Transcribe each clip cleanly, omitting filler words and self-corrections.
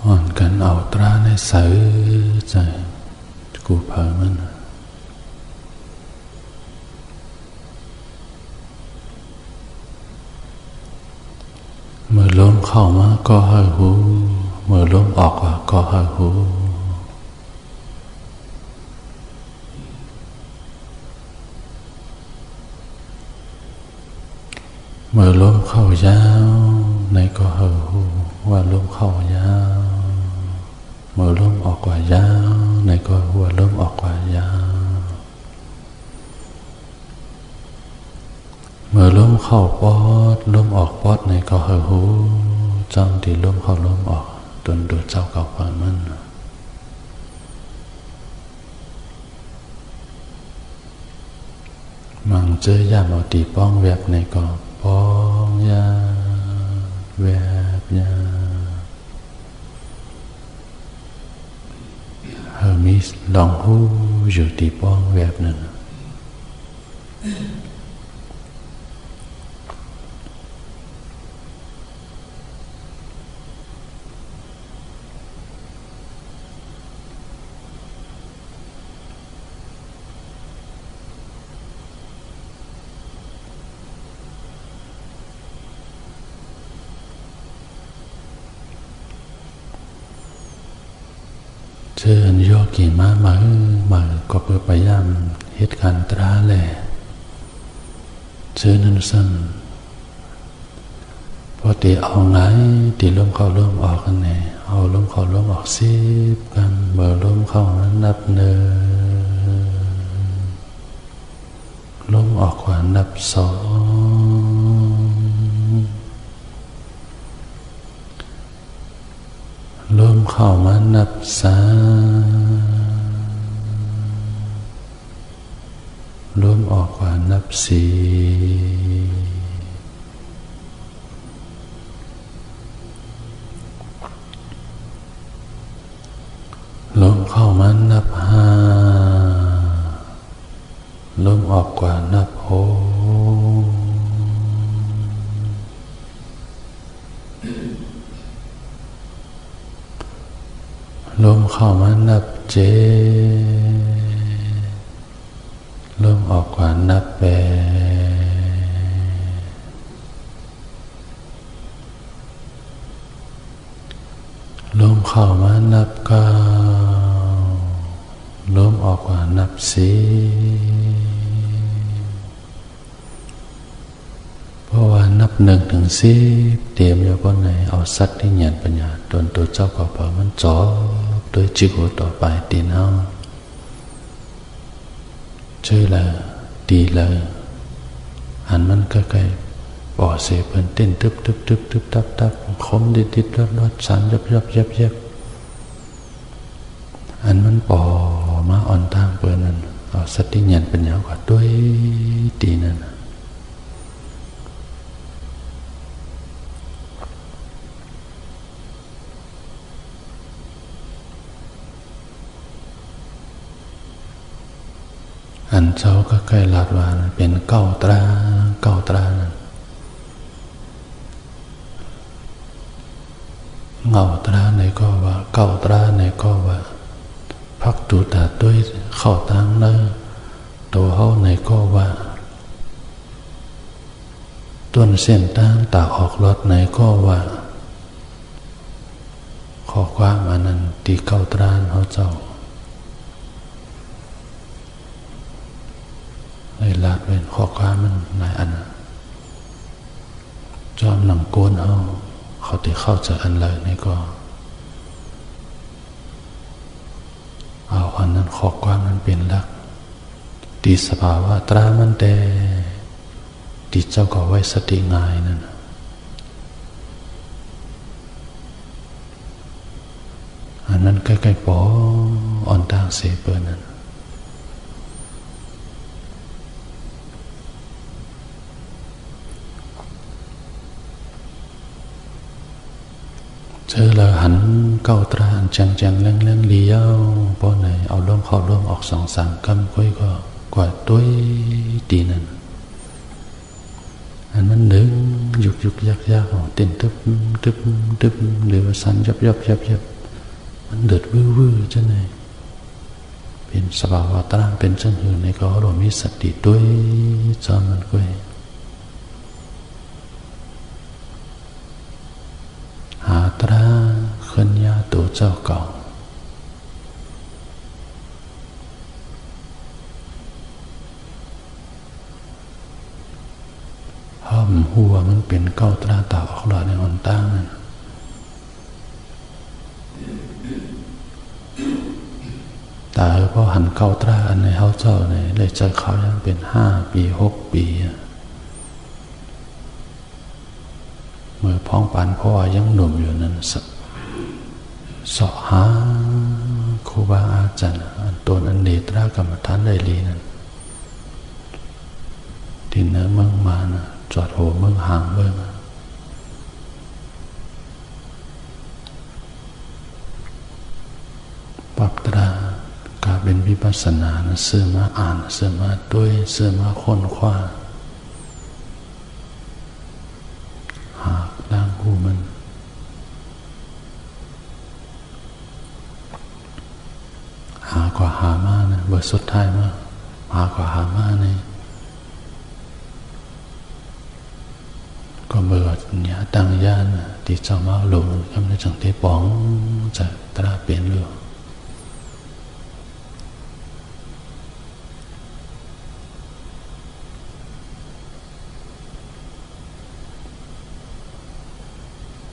อ่อนกันเอาตราในใส่ใจกูเผามันเมื่อลมเข้ามาก็ให้หูเมื่อลมออกก็ให้หูเมื่อลมเข้ายาวในก็ให้หูว่าลมเข้ายาวเมื่อลมออกกว่ายาวในก็หัวลมออกกว่ายาวเมื่อลมเข้าปอดลมออกปอดในก็ให้หูจ้องที่ลมเข้าลมออกตนดูเจ้าเก่าความมันมังเจอยามเอาตีป้องแวบในก็ป้องยาแวบยาเฮอร์มิสลองหูอยู่ตีป้องแวบนั้นเชิญโยกีมาก็เพื่อพยายามเหตุการณ์ตราแหละเชิญนั่นสั่งพอตีเอาไงตีลมเข้าลมออกกันแน่เอาลมเข้าลมออกสิบกันเมื่อลมเข้านั้นนับหนึ่งลมออกกว่านับสองลมเข้ามานับสามลมออกกว่านับสี่ลมเข้ามานับห้าลมออกกว่านับหกลมเข้ามานับเจ็ดลมออกกว่านับแปดลมเข้ามานับเก้าลมออกกว่านับสิบเพราะว่านับหนึ่งถึงสิบเตรียมอยู่ก็ในเอาสัตว์ที่หยันปัญญาตนตัวเจ้าก็เผามันจ่อโดยจิโกต่อไปตีนเอาชื่อเลยดีเลยอันมันก็ใกล้ปอเสเพิ่นเต้นตึบตับคมดิดรอดสันยับอันมันปอมาอ่อนทางเปิ้นนั่นเอาสติญาณปัญญากว่าด้วยตีนั่นอันเจ้าก็ใกล้ลาดวานเป็นเก้าตรานั่นเงาตราในก็ว่าเก้าตราในก็ว่าพักตูตาด้วยเข้าตั้งเนอตัวเฮาในก็ว่าต้นเส้นตั้งตาออกรถในก็ว่าขอความอันนั้นตีเก้าตราเฮาเจ้าในลาดเป็นข้อความมันหลายอันจอมหลังโกนเขาที่เข้าใจอันเลยนี่ก็เอาอันนั้นข้อความมันเป็นหลักตีสภาวะตรามันแต่ตีเจ้าก็ไว้สติง่ายนั่นอันนั้นใกล้ๆปออ่อนทางเสเปิดนั่นเจอแล้วหันเก้าตราจังเรื่องเลี้ยวพอไหนเอาร่มเข้าร่มออกสองสามกำก้อยก็กว่าด้วยตีนั่นอันมันดึงยุกยักเต้นตึบหรือว่าสันยับ มันเดือดวื้อจะไหนเป็นสภาวะตรางเป็นจังหือในก็เรามีสติด้วยจอมันก้อยหาตราขึ้นยาตัวเจ้าเก่าห้อมหัวมันเป็นเก้าตราตาออกหลอดในหนตั้งนั้นแต่พอหันเก้าตราอันในเขาเจ้าเนี่ยเลยเจอเขายังเป็น5 ปี6 ปีเมื่อพ้องปานพ่อยังหนุ่มอยู่นั้นสาะหาครูบาอาจารย์ตัวอันเนตรากรรมฐานได้ลีนั้นที่เนื้อเมืองมานะจอดโหเมืองห่างเมืองปรับตรากาเป็นวิปัสสนานะเสื่อมาอ่านเสื่อมาด้วยเสื่อมาค้นคว้าหากด่างหูมันหากว่าหามานะเบอร์สุดท้ายมาหากว่าหามาเนี่ยก็เบอร์เนี่ยตั้งย่านที่เจ้ามาหลงคำในจังที่ป๋องจะตราเปลี่ยนเรื่อง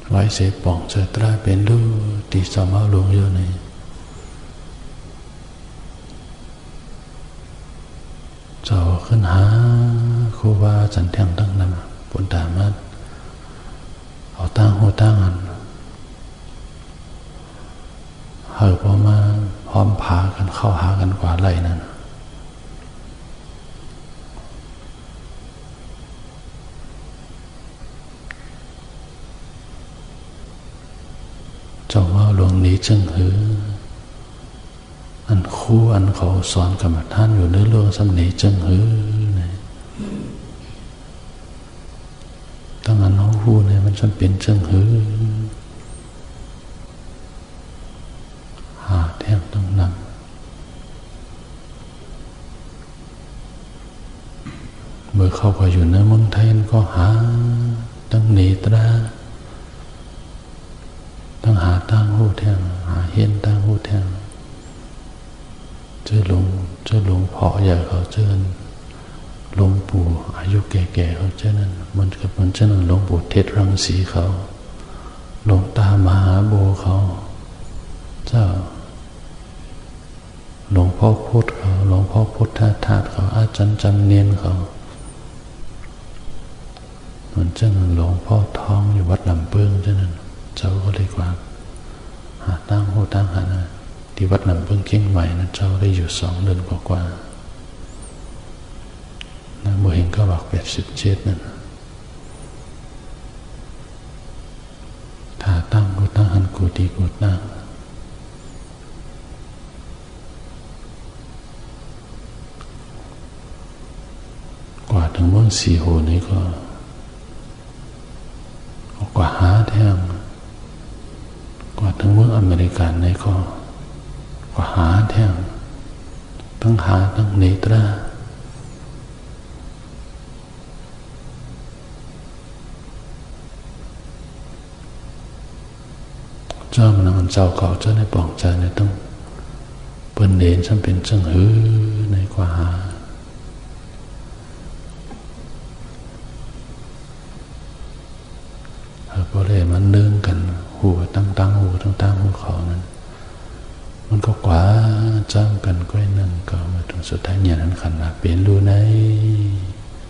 ไว้เสพป่องเจอตราเป็นลูกที่สมาหลวงอยู่ในเจ้าขึ้นหาครูบาจันเทียงตั้งนำปุณตามัดเอาตั้งหัวตั้งอันเห่อพอมาพร้อมพากันเข้าหากันกว่าไหลนั่นเจ้าว่าหลวงนี้จึงหืออันคู่อันเขาสอนกรรมฐานอยู่ในเรื่องสำเนีจึงหือตั้งอันเขาคู่เนี่ยมันจำเป็นจึงหือหาแทงต้องนำเมื่อเข้าไปอยู่ในเมืองไทยก็หาตั้งเนตราต้องหาตั้งหูแทงหาเห็นตั้งหูแทงเจอหลวงพ่อใหญ่เขาเจอหลวงปู่อายุแก่ๆเขาเจอนั่นมันกับมันเจอนั่นหลวงปู่เทศรังสีเขาหลวงตามหาโบเขาเจ้าหลวงพ่อพุทธเขาหลวงพ่อพุทธทาสเขาอาจารย์จำเนียนเขามันเจอนั่นหลวงพ่อทองอยู่วัดลำเปิงเจอนั่นเจ้าก็เลยกว่าหาตั้งหูตั้งหานะที่วัดลำเปิงเชียงใหม่นะเจ้าได้อยู่2 เดือนกว่านะเมื่อเห็นก็บอก87นั่นถ้าตั้งหูตั้งหันกูดีกูตั้งกว่าถึงเมืองสีโหนี้ก็กว่าหาแทงกว่าถึงเมืองอเมริกันในก็กว่าหาแทงตั้งหาตั้งเนตราเจ้ามันเจ้าเก่าเจ้าในป่องใจในต้องเปิ้นเด่นฉันเป็นจังหือในกว่าหาพอเลยมันเนื่องกันหูตั้งหูตั้งหูเขานั้นมันก็กว่าจ้างกันก้อยนั่นก็มาถึงสุดท้ายเนี่ยนั้นขันละเปลี่ยนรู้ใน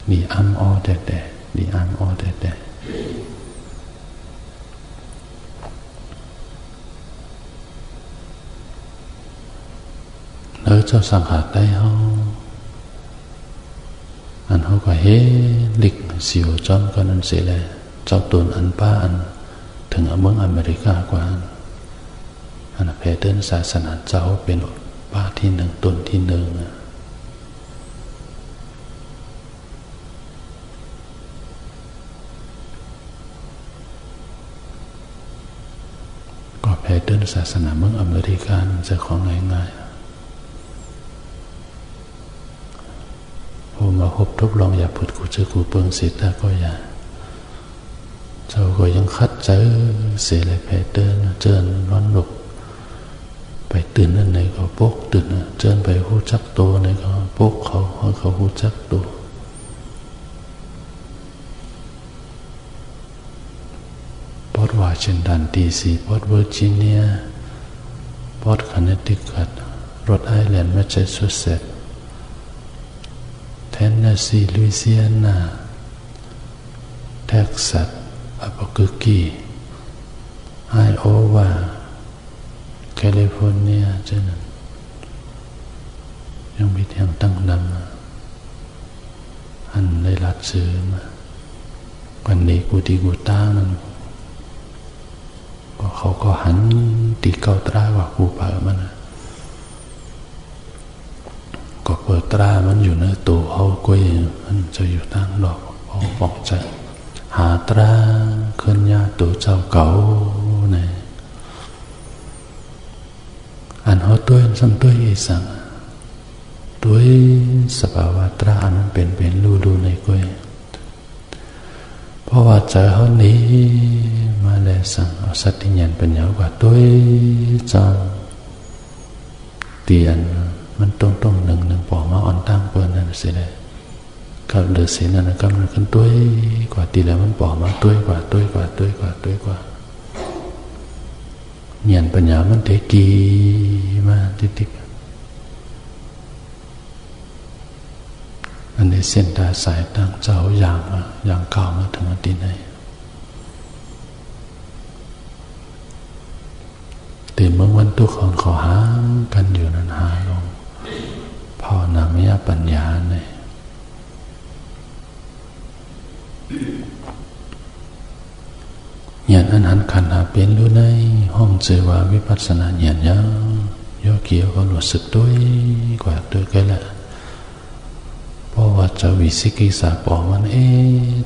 ดีอ้ำอ้อแต่ดีอ้ำอ้อแต่แล้วเจ้าสังหารได้เขาอันเขาก็เฮ้ลิกสิวจอมก็นั่นเสียเลยเจ้าตุนอันป้าอันถึงเมืองอเมริกากว่าอันแพทย์เดินศาสนาเจ้าเป็นป้าที่1ตุนที่1ก็ แผ่เดินศาสนาเมืองอเมริกันจะของง่ายๆผมมาพบทดลองอย่าพูดกูเจอกูเปิงสิทธาก็อย่าเจ้าก็ยังคัดเจอเสียเลยแผ่เดินเจิญร้อนหลบไปตื่นนั่นไหนก็ปกตื่นเจิญไปหูจักตัวไหนก็ปกเขาหูจักตัวปอดวอชิงตันดีซีปอดเวอร์จิเนียปอดคอนเนตทิคัตรถไอแลนด์แมสซาชูเซตส์เทนเนสซีลุยเซียนาเท็กซัสอัลบัคคีไอโอวาแคลิฟอร์เนียเช่นนั้นยังมีทางตั้งนำอันได้รัดซื้อมาวันนี้กูตีกูต้านั่นเขาก็หันตีเกาตราว่ากูเปิดมันก็เปิดตรามันอยู่ในตัวเขากุ้ยมันจะอยู่ตั้งดอกเขาบอกใจหาตราเคลื่อนย้ายตัวเจ้าเก่าเนี่ยอันเขาตัวซ้ำตัวอีสังตัวสภาวะตราอันนั้นเป็นรู้ในกุ้ยเพราะว่าใจเขาหนีมาแล้วสั่งเอาสัตย์ยันเป็นยาวกว่าตัวจอมเตียนมันตรงหนึ่งปอกมาอ่อนตั้งเปิดนั่นสิเลยกับเหลือเสียนั่นก็มันขึ้นตัวกว่าตีแล้วมันปอกมาตัวกว่ายันเป็นยาวมันเทกีมาติ๊กอันนี้เส้นตาสายตั้งเจ้าอย่างเก่ามาถึงตีไหนแต่เมื่อวันทุกคนเขาหากันอยู่นั้นหาลงพ่อนามยปัญญาเนี่ยญาณอันหันขันหาเป็นรู้ในห้องเจว่าวิปัสสนาญาณยาวโยเกี่ยวก็หลุดสึกด้วยกว่าด้วยกันแหละเพราะว่าจะวิสิกิสาปอมัน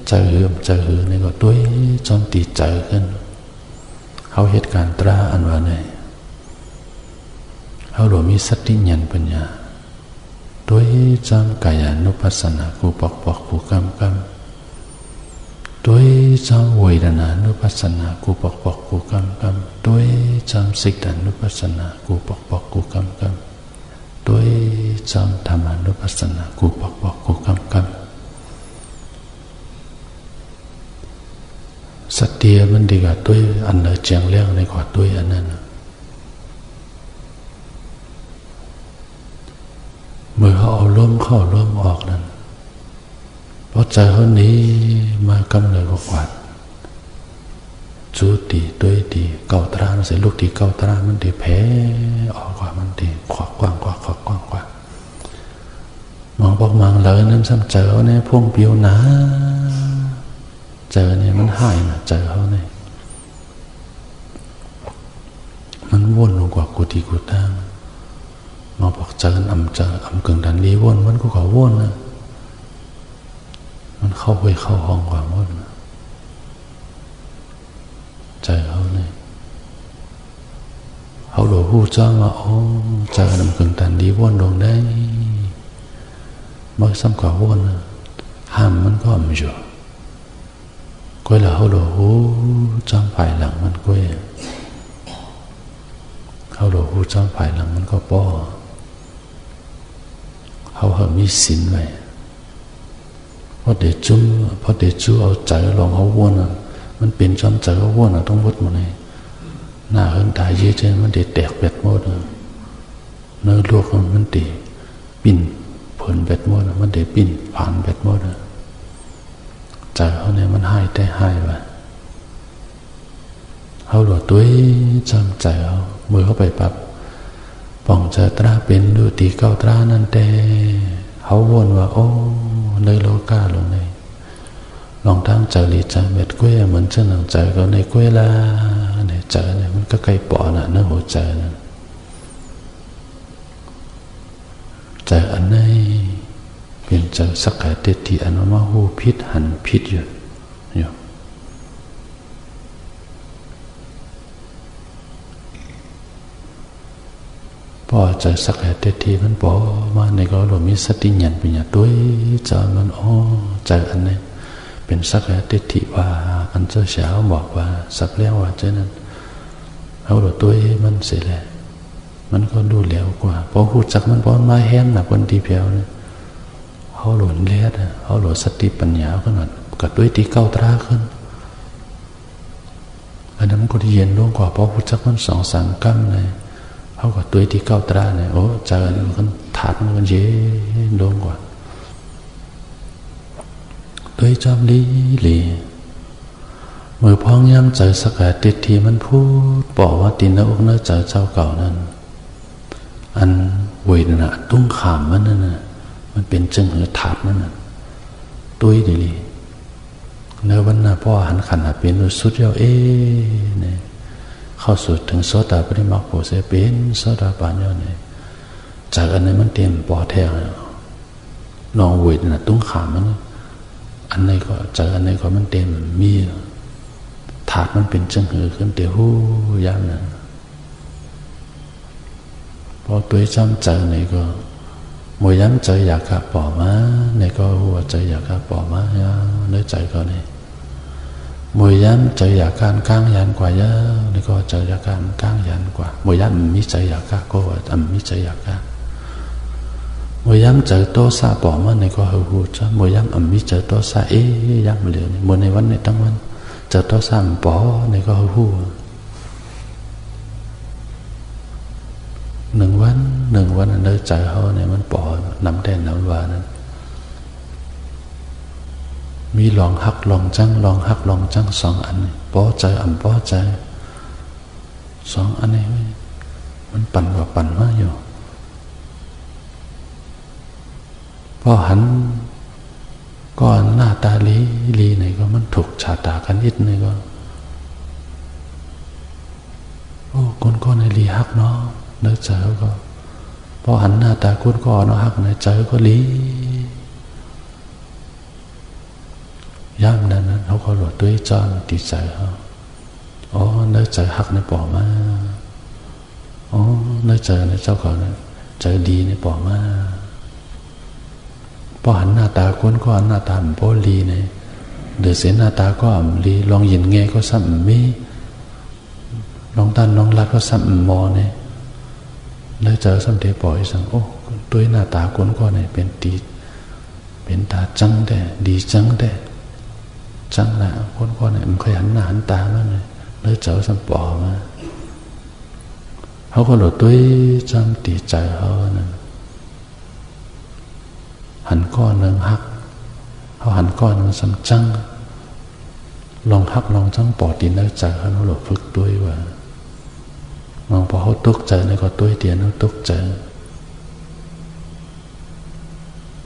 เจอนี่ก็ด้วยจอมตีเจอขึ้นเขาเหตุการณ์ตราอันว่าไงเขาหลวมีสติญาณปัญญาด้วยจำกายานุปัสสนากูปอกกูกำด้วยจำเวทนานุปัสสนากูปอกกูกำด้วยจำสิกขานุปัสสนากูปอกกูกำด้วยจำธรรมานุปัสสนากูปอกกูกำสติมันดีกว่าด้วยอันเนอเจียงเลี้ยงในกว่าด้วยอันนั้นเมื่อเขาเอาล้มเข้าล้มออกนั้นเพราะใจเขานี้มากำเลยกว่าจูตีด้วยตีเก่าตราเสียลูกตีเก่าตรามันตีแพ้ออกกว่ามันตีขวากว้างกว่ามองบอกมังเลยนั้นซ้ำเจอเนี่ยพวงเปียวหนาเจอเนี่ยมันหายนะเจอเขาเนี่ยมันวนลงกว่ากูตีกูตั้งมาบอกเจออำเกิงดันดีวนมันก็ขอวนนะมันเข้าห้องกว่าวนนะเจอเขาเนี่ยเขาหลวงหูจ้ามาเจออำเกิงดันดีวนลงได้เมื่อซ้ำกว่าวนนะห้ามมันก็ไม่อยู่ก้อยละเขาหลวหูจำภายหลังมันก้อยเขาหลวหูจำภายหลังมันก็ป้อเขาเหมีสินไว้เพราะเดี๋ยวจูเอาใจลองเขาวนมันเป็นจำใจเขาวนต้องวดมาเลยหน้าเฮินตายเยอะเจนมันเดี๋ยวแตกเป็ดหมดเนื้อลวกมันตีปิ่นผลเป็ดหมดมันเดี๋ยวปิ่นผ่านเป็ดหมดใจเขาเนี่ยมันหายได้หายไปเขาหลวตัวจำใจเขามือเขาไปปั๊บป่องจะตราเป็นดูตีเก้าตรานั่นแต่เขาวนว่าในโลกาลงในลองทั้งใจลีใจเม็ดกล้วยเหมือนเช่นหนังใจก็ในกล้วยละในใจเนี่ยมันก็ใกล้ปอน่ะเนื้อหัวใจนั่นใจอันไหนเป็นใจสักแค่เด็ดที่อันว่าหูพิษหันพิษอยู่ อใจสักแห่เตทีมันปอมาในก็เรามีสติยันปัญญาด้วยจอมันใจอันนี้เป็นสักแห่เตทีว่าอันเจ้าเช้าบอกว่าสักแล้วว่าเจ้านั้นเอาเราตัวมันเสียแหละมันก็ดูเหลวกว่าพอพูดจักมันพอมาแห้งนะคนที่เพียวเนี่ยเขาหล่นเลี้ยดเขาหล่นสติปัญญาขึ้นมากับด้วยที่เก้าตราขึ้นอันนั้นมันก็เย็นลงกว่าพอพูดจักมัน2-3 กัมเลยเขากับตัวที่เก้าตราเนี่ยโอ้ใจมันถาดมันเย็นลงกว่าตัวจอมลีมือพองย้ำใจสักติดทีมันพูดบอกว่าตีนหน้าอกเนื้อใจเจ้าเก่านั้นอันเวทนาตุ้งขามมันนั่นน่ะมันเป็นจึงหือถาดมันน่ะตัวดีเนื้อวันน่ะพ่อหันขันหาเป็นสุดยอดเนี่ยเข้าสู่ถึงโสดาปริมาโพเสเป็นโสดาปัญญาเนี่ยจากอันนี้มันเตรียมปอแท้ลองเวทนาตุ้งขามมันอันนี้ก็จากอันนี้ก็มันเต็มมีถาดมันเป็นจังหือขึ้นเดี๋ยวหูยามนั้นพอตัวจำใจนี่ก็มวยย้ำใจอยากกะป่อมาเนี่ยก็หัวใจอยากกะป่อมาเนื้อใจก็นี่มวยย้ำใจอยากการก้างยันกว่าเยอะนี่ก็ใจอยากการก้างยันกว่ามวยย้ำมิใจอยากกะก็ว่ามิใจอยากกะมวยย้ำใจโตซาป่อมาเนี่ยก็หัวใจมวยย้ำมิใจโตซาย้ำมาเลยมวยในวันในตั้งวันเจอตัวสามปอในก็หูหนึ่งวันอันเดินใจเขาเนี่ยมันปอน้ำแดงน้ำวานั้นมีลองหักลองจังลองหักลองจัง2 อันปอใจปอใจ2 อันนี้มันปั่นกว่าปั่นมากอยู่พอหันก็หน้าตาลีไหนก็มันถูกชาตากันนิดนึงก็โอ้คนก็ในลีฮักเนาะเนื้อใจก็พอหันหน้าตาคนก็เนาะฮักในใจก็ลีย่ำนั้นเขาก็หลดด้วยจอนติดใจเขาอ๋อเนื้อใจฮักในปอมาอ๋อเนื้อใจในเจ้าเขาเนี่ยใจดีในปอมาพอหันหน้าตาคนก็หันหน้าตาโพลีเนี่ยเดือดเสียหน้าตาก็ลีลองยินเงยก็ซ้ำมีลองตันลองรัดก็ซ้ำมอเนี่ยเลยเจอซ้ำเทปล่อยสั่งโอ้ตัวหน้าตาคนก็เนี่ยเป็นตีเป็นตาจังแต่ดีจังแต่จังนะคนก็เนี่ยมันขยันหน้าหันตามันเลยเจอซ้ำปอมาเขาก็หลุดตัวจำตีใจเขานั่นหันก้อนหนึ่งหักเขาหันก้อนหนึ่งซ้ำจังลองหักลองจังปอดตีนได้ใจเขาหลุดฝึกด้วยว่าลองพอเขาตกใจในก็ตัวเตียนเขาตกใจ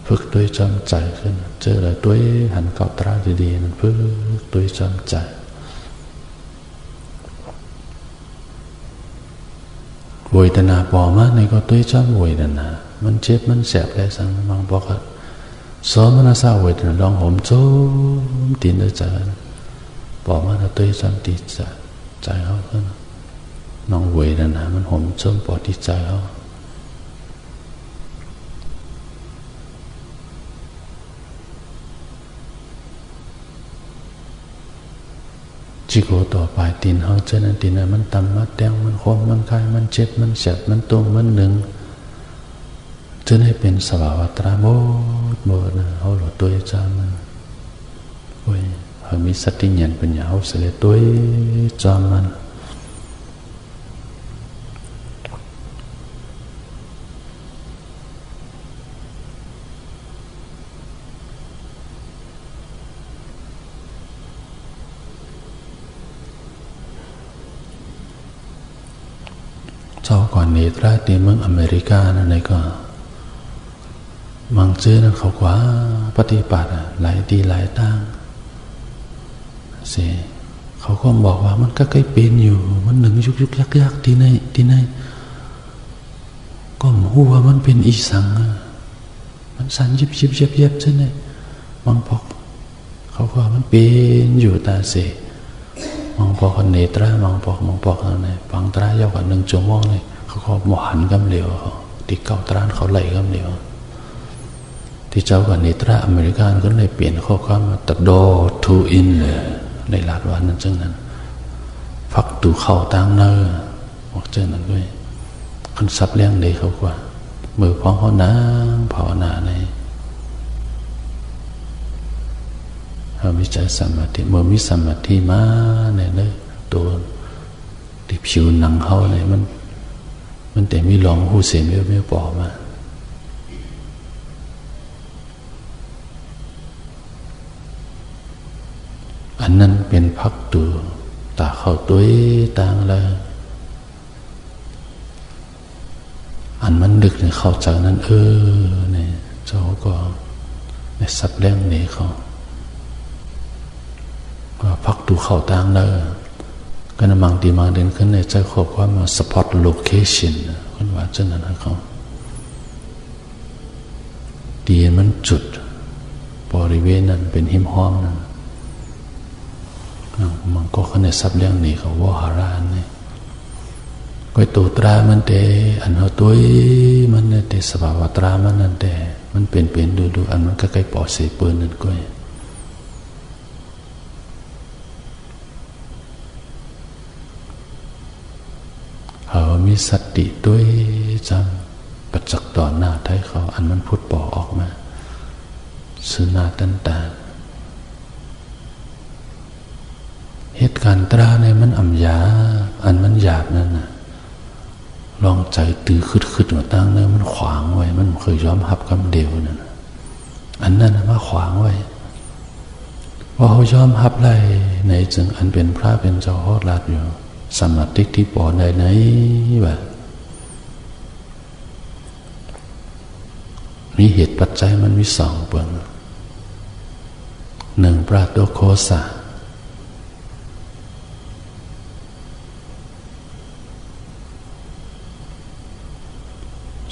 ฝึกด้วยจำใจขึ้นเจออะไรตัวหันเก่าตราดีๆนั่นฝึกด้วยจำใจเวทนาปอมาในก็ด้วยจำเวทนามันเจ็บมันแสบอะไรสังบางบอกว่าสมณสาวเวทนาลองห่มโจมตีนด้วยใจบอกมาเราตัวจำตีใจเขาขึ้นน้องเวทนามันห่มโจมปอดที่ใจเขาจิโกต่อไปตีนเขาเจนั้นตีนนั้นมันต่ำมันแดงมันคมมันคายมันเจ็บมันแสบมันตรงมันหนึ่งจะได้เป็นสภาวะตราโมดนะเขาหลุดตัวจามันโอ้ยเขามีสติญาณปัญญาเขาเสียตัวจามันเจ้าก่อนเนตราตีเมืองอเมริกานั่นเลยก็มังเจอนั้นเขากว่าปฏิบัติหลายดีหลายตั้งเสียเขาก็บอกว่ามันก็ใกล้เป็นอยู่มันหนึ่งยุกยักที่ไหนก็หัวมันเป็นอีสังมันสั่นยิบใช่ไหมมังพอกเขาก็มันเป็นอยู่ตาเสียมังพอกเนตรามังพอกอะไรบางตรายาวกว่า1 ชั่วโมงเลย เขาก็หมหันกำเหลวที่เก้าตรานเขาไหลกำเหลวที่เจ้ากับเนตราอเมริกันก็เลยเปลี่ยนข้อความมาตัดดอทูอินเลยในลาดวันนั้นจังนั้นฟักตูเข่าตั้งเนอบอกเจ้านั้นด้วยคนซับเลี้ยงเลยเขากว่ามือพองเขาน้ำภาวนาในเขามีใจสมาธิเมื่อมีสมาธิมาเนี่ยเลยตัวที่ผิวหนังเขาเนี่ยมันแต่มีหลงหูเสียไม่ปอมาอันนั้นเป็นพักตัวตาเข้าตัวต่างเลยอันมันดึกเนี่ยเข้าใจนั้นเนี่ยเจ้าก็ในสับเลี้ยงนี่เขาพักตัวเข้าต่างเลยก็นำบางทีบางเดินขึ้นในใจขอบว่ามา spot location คนว่าเช่นนั้นเขาดีมันจุดบริเวณนั้นเป็นหิมห้อมนั้นมันก็ขณะซับเลี้ยงนี่เขาว่าหารานนี่ก็ตัวตรามันแต่อันเขาตัวมันเนี่ยแต่สภาวะตรามันนั่นแต่มันเป็นดูอันมันก็ใกล้ปอดเสียเปิลนั่นก็เขามีสติด้วยจำประจักษ์ต่อหน้าไทยเขาอันมันพุทธปอออกมาสื่อหน้าตันตาเหตุการณ์ตราในมันอ่ำยาอันมันหยาบนั่นน่ะลองใจตื้อขึ้นมาตั้งเนื้อมันขวางไว้มันเคยยอมหับคำเดียวนั่นอันนั้นมาขวางไว้ว่าเขายอมหับไรในจึงอันเป็นพระเป็นเจ้าฮอดลาดอยู่สมาธิที่ปอดไหนแบบมีเหตุปัจจัยมันมีสองเบื้องหนึ่งปราโตโคสะ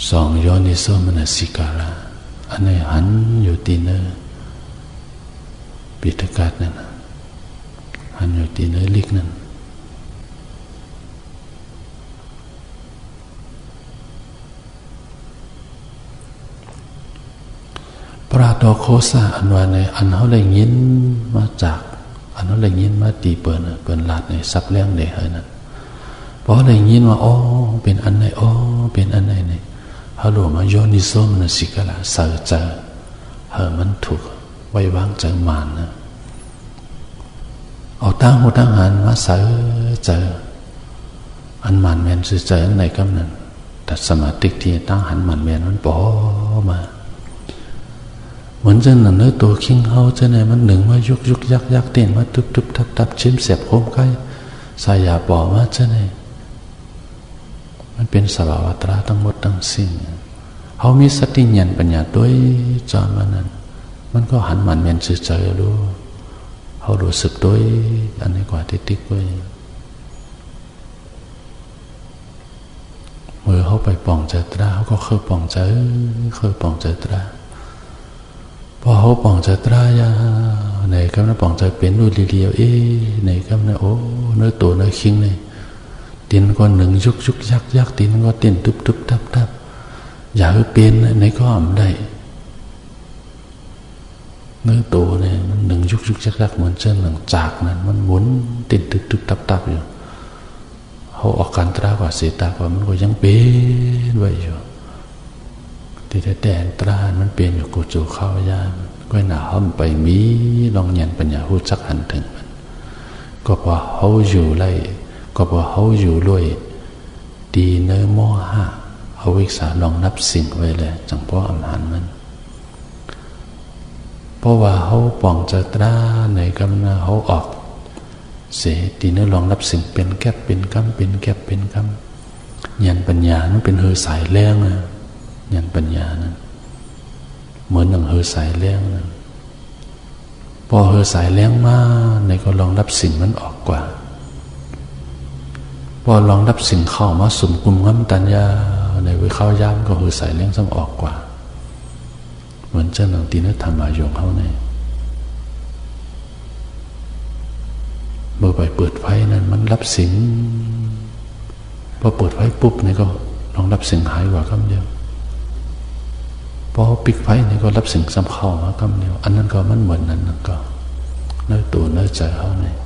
สองโยนิโสมนสิการะอันนี้หันอยู่ที่เนื้อปิฎกาศนั่นหันอยู่ที่เนื้อลิกนั่นปราโตโคสะอันว่าในอันเขาได้ยินมาจากอันเขาได้ยินมาตีเปิดลาดในซับเลี้ยงเด็กนั่นเพราะได้ยินว่าอ๋อเป็นอันไหนอ๋อเป็นอันไหนเนี่ยฮัลโหลมาโยนิโสมนสิกละเสือเจอมันถูกไว้วางใจมานนะเอาตั้งหูตั้งหันมาเสือเจออันมันแมนเจออันไหนก็นั่นแต่สมาธิที่ตั้งหันมันแมนมันปอมาเหมือนจะหนึ่งเนื้อตัวคิงเฮาจะไหนมันหนึ่งมายุกยักเต้นมาทุบทับชิมเสียบโคมใกล้สายยาปอมาจะไหนมันเป็นสภาวะตราทั้งหมดทั้งสิ้นเขามีสติญาณปัญญาด้วยจอมันนั้นมันก็หันมันเมียนสื่อใจรู้เขารู้สึกด้วยอันนี้กว่าที่ติ๊กด้วยเมื่อเขาไปป่องใจตราเขาก็เคยป่องใจตราพอเขาป่องใจตรายาในคำนั้นป่องใจเป็นดูเรียวในคำนั้นโอ้เนื้อตัวเนื้อคิงเลยตีนก็หนึ่งยุกยักตีนก็เต้นทุบทับอย่าให้เป็นในก็อ่ำได้เนื้อตัวเนี่ยมันหนึ่งยุกยักเหมือนเช่นหลังจากนั้นมันหมุนเต้นทุบทับอยู่เขาออกการตรากว่าเสียตากว่ามันก็ยังเป็นไว้อยู่ที่แต่ตรามันเป็นอยู่กูจูเข้ายามก็หนาห้อมไปมีลองยันปัญญาหูจักหันถึงมันก็พอเขาอยู่ไล่ก็พอเขาอยู่รวยดีเนื้อโมหะเอาวิสาลองนับสิ่งไว้เลยจังเพราะอำหันมันเพราะว่าเขาป่องจะตราในกำนาเขาออกเสียดีเนื้อลองนับสิ่งเป็นแก๊บเป็นกำเป็นแก๊บเป็นกำยันปัญญานั้นเป็นเฮอสายแรงนะยันปัญญานั้นเหมือนอย่างเฮอสายแรงนั้นพอเฮอสายแรงมากในก็ลองรับสิ่งมันออกกว่าพอลองรับสิ่งเข้ามาสมกุมง้ำตัญญาในวิเข้าย่ามก็เฮอสายแรงซ้ำออกกว่าเหมือนเจ้าหนังตีนธรรมายงเขาในเมื่อไปเปิดไฟนั้นมันรับสิ่งพอเปิดไฟปุ๊บนี่ก็ องรับสิ่งหายกว่าคำเดียวพอปิกไฟนี่ก็รับสิ่งสำคัญมาคำเดียวอันนั้นก็มันเหมือนนั้นก็เนื้อตัวเนื้อใจเขาเนี่ย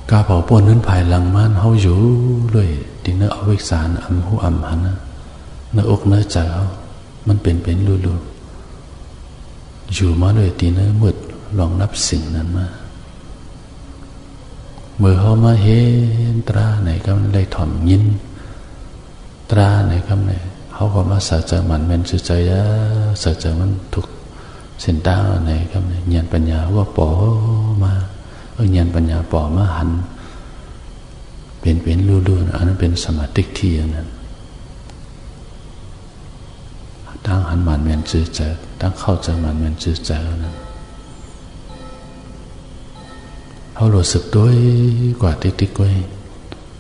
กาเป่าป่วนนั้นภายหลังมันเขาอยู่เลยทีเนื้อเอาวิสารอัมหูอัมหันนะเนื้ออกเนื้อใจเขามันเป็นรูอยู่มาเลยทีเนื้อมืดลองนับสิ่งนั้นมาเมื่อเขามาเห็นตราไหนก็เลยถ่อมยินตราไหนก็ไหนเขาก็มาใส่ใจมันเป็นใส่ใจใส่ใจมันถูกเส้นตาไหนก็ไหนเงียนปัญญาว่าปอมาเงียนปัญญาปอมาหันเป็นรูๆอันนั้นเป็นสมาธิที่นั้นตั้งหันมันเป็นจืดใจตั้งเข้าใจมันเป็นจืดใจนั้นเขารู้สึกด้วยกว่าติ๊กๆไว้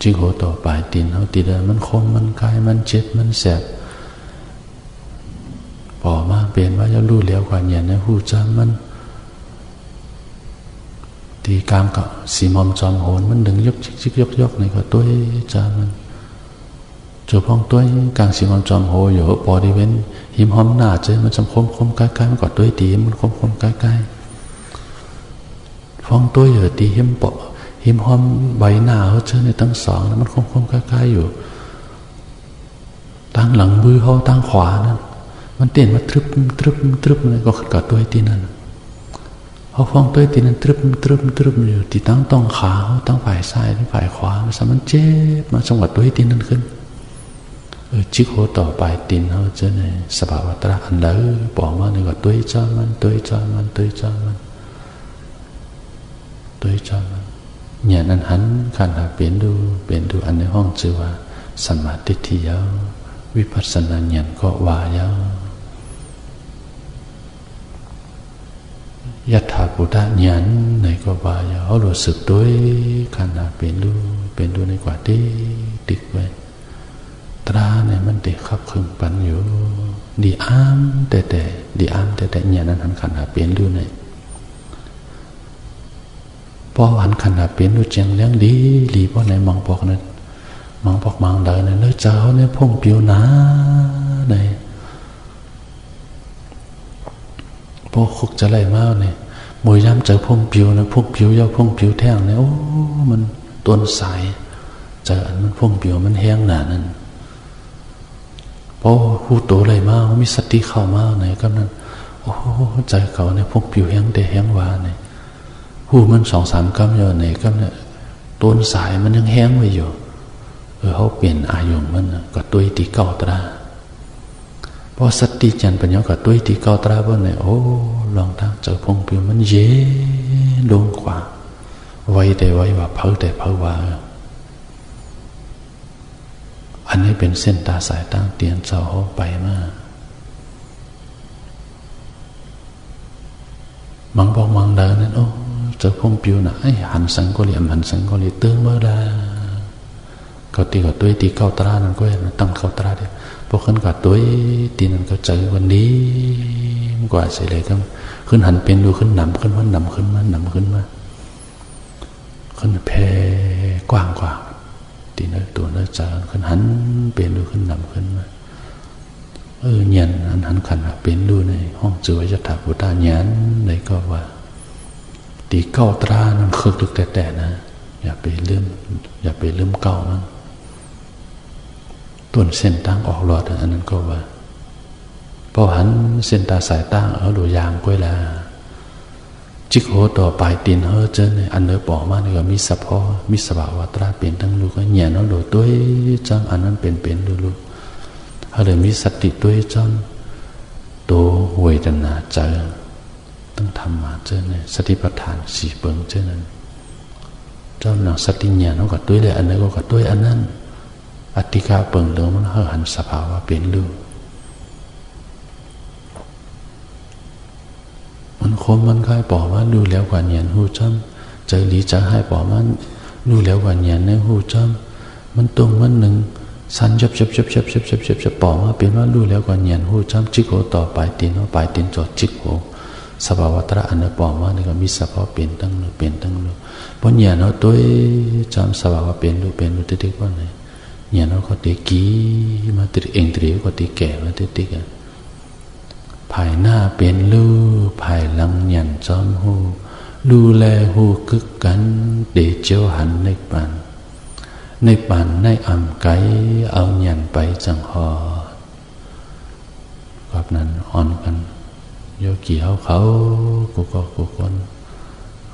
จิงโหต่อปลายตีนเขาตีเดินมันคมมันกายมันเจ็บมันแสบปอมาเปลี่ยนว่าจะรู้แล้วกว่าเนี่ยนะหูจำมันตีกลางกับสีมอมจอมโหนมันดึงยกในก็ตัวจามันจูพองตัวกลางสีมอมจอมโหอยู่ปอดีเว้นหิมหอมหน้าเจมันจำคมใกล้ๆมันก็ตัวตีมันคมใกล้ๆฟองตัวอยู่ตีหิมปอหิมหอมใบหน้าเขาเจอในตั้งสองแล้วมันคมใกล้ๆอยู่ตั้งหลังมือเขาตั้งขวานั่นมันเต้นมาตรึบเลยก็ขึ้นกับตัวตีนั่นเขาฟองตัวตีนั้นตรึบอยู่ที่ตั้งต้องขาเขาตั้งฝ่ายซ้ายทั้งฝ่ายขวามันเจ็บมาจังหวะตัวตีนั้นขึ้นจิกโหต่อไปตีนเขาเจอในสภาวะตระอันเลิศบอกว่าในก็ตัวจอมันเนี่ยนั้นหันขันหาเปลี่ยนดูอันในห้องชื่อว่าสมาธิที่ยาววิปัสสนาญาณก็ว่ายาวยัตถาปุตตะญาณในก็ว่ายาวรู้สึกด้วยขันหาเปลี่ยนดูในกว่าที่ติดไว้ตราเนี่ยมันติดขับขึงปันอยู่ดีอ้ามแต่ญาณนั้นหันขันหาเปลี่ยนดูในพอหันขนาดเป็นดูเจียงเลี้ยงดีหลีเพราะในมังปอกนั้นมังเดินเนี่ยเนื้อเจ้าเนี่ยพุ่งผิวหนาเนี่ยพอคุกจะไล่มาเนี่ยมวยย้ำเจอพุ่งผิวนะพุ่งผิวยาวพุ่งผิวแท่งเนี่ยโอ้มันต้นสายเจออันมันพุ่งผิวมันแห้งหนานั่นพอหูโตไล่มามีสติเข้ามาไหนก็นั่นโอ้ใจเขาเนี่ยพุ่งผิวแห้งแต่แห้งหวานเนี่ยหูมัน2-3 กำอยู่ในกำเนี่ยต้นสายมันยังแห้งไว้อยู่เขาเปลี่ยนอายุมันก็ตัวตีเก่าตราพอสติจันปัญญาก็ตัวตีเก่าตราบ่เนี่ยโอ้ลองทางเจอพงผิวมันเย็นลงกว่าไว้แต่ไว้ว่าเผาแต่เผาว่าอันนี้เป็นเส้นตาสายตั้งเตียนเจ้าเขาไปมามังบอกมังเดินนั่นโอ้เจอพงผิวนะไอ้หันสังก็เหลี่ยมหันสังก็เหลี่ยมเติมเมื่อไรก็ตีกับตัวตีเก้าตรานั่นก็ตั้งเก้าตราเดียวพอขึ้นกับตัวตีนั่นก็เจอวันนี้มันกว่าเสียเลยก็ขึ้นหันเป็นดูขึ้นหนำขึ้นมาหนำขึ้นมาขึ้นแผ่กว้างกว่าตีเนื้อตัวเนื้อจานขึ้นหันเป็นดูขึ้นหนำขึ้นมาเย็นหันขันเป็นดูในห้องจือจะถักบุตรเย็นในก็ว่าตีเก้าตรานั่นคือลึกแต่นะอย่าไปลืมเก่ามันต้นเส้นตั้งออกหลอดอันนั้นก็ว่าพอหันเส้นตาสายตั้งดูยางก้อยละจิกโหต่อปลายตีนเจอเนี่ยอันเนื้อปอกมาเนี่ยก็มีสะพอมีสภาวะตราเป็นทั้งลูกก็แง่ดูตัวจำอันนั้นเป็นลูกเขาเลยมีสติตัวจำตัวเวทนาเจอต้องทำมาเจอเนี่ยสติปัฏฐานสี่เปิงเจอนั้นเจ้าหนังสติญาณเขาก็ตัวเลยอันนี้ก็ตัวอันนั้นอธิกาเปิงเรื่องมันหันสภาวะเป็นลูกมันคมมันคล้ายปอมันดูแล้วกว่าเนียนหูจ้ำใจหลีจะให้ปอมันดูแล้วกว่าเนียนในหูจ้ำมันตรงมันหนึ่งสันจับปอมาเป็นว่าดูแล้วกว่าเนียนหูจ้ำจิกโหต่อปลายตีนจอดจิกโห สภาวะตระอันปอมว่านี่ก็มีสภาวะเป็นตั้งเป็นตั้งรู้เพราะเนี่ยเราตัวจำสภาวะเป็นรู้ติดๆว่าไงเนี่ยเราก็ติกี้มาติดเองติดก็ติแก่มาติดกันภายหน้าเป็นรู้ภายหลังยันจอมหูดูแลหูกึกกันเดเจียวหันในปันในอ่ำไกเอาหยันไปจังหอแบบนั้นอ่อนกันโยกี่เขากูก็กูคน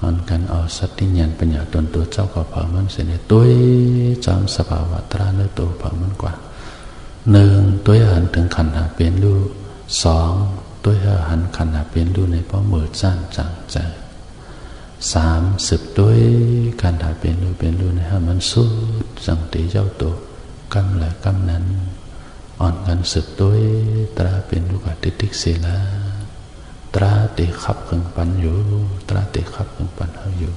อ่อนกันเอาสัตติญญาณปัญญาตนตัวเจ้าก็พอมันเสียในตัวจำสภาวะตราเนื้อตัวพอมันกว่าหนึ่งตัวหันถึงขันหาเป็นรู้สองตัวหันขันหาเป็นรู้ในเพราะมือจ้านจังใจสามสืบด้วยการถ่ายเป็นรู้นะฮะมันสุดสังติเจ้าตัวกำและกำนั้นอ่อนกันสืบด้วยตราเป็นรู้กับติกศิลาตราติขับขึงปันอยู่ตราติขับขึงปันเขาอยู่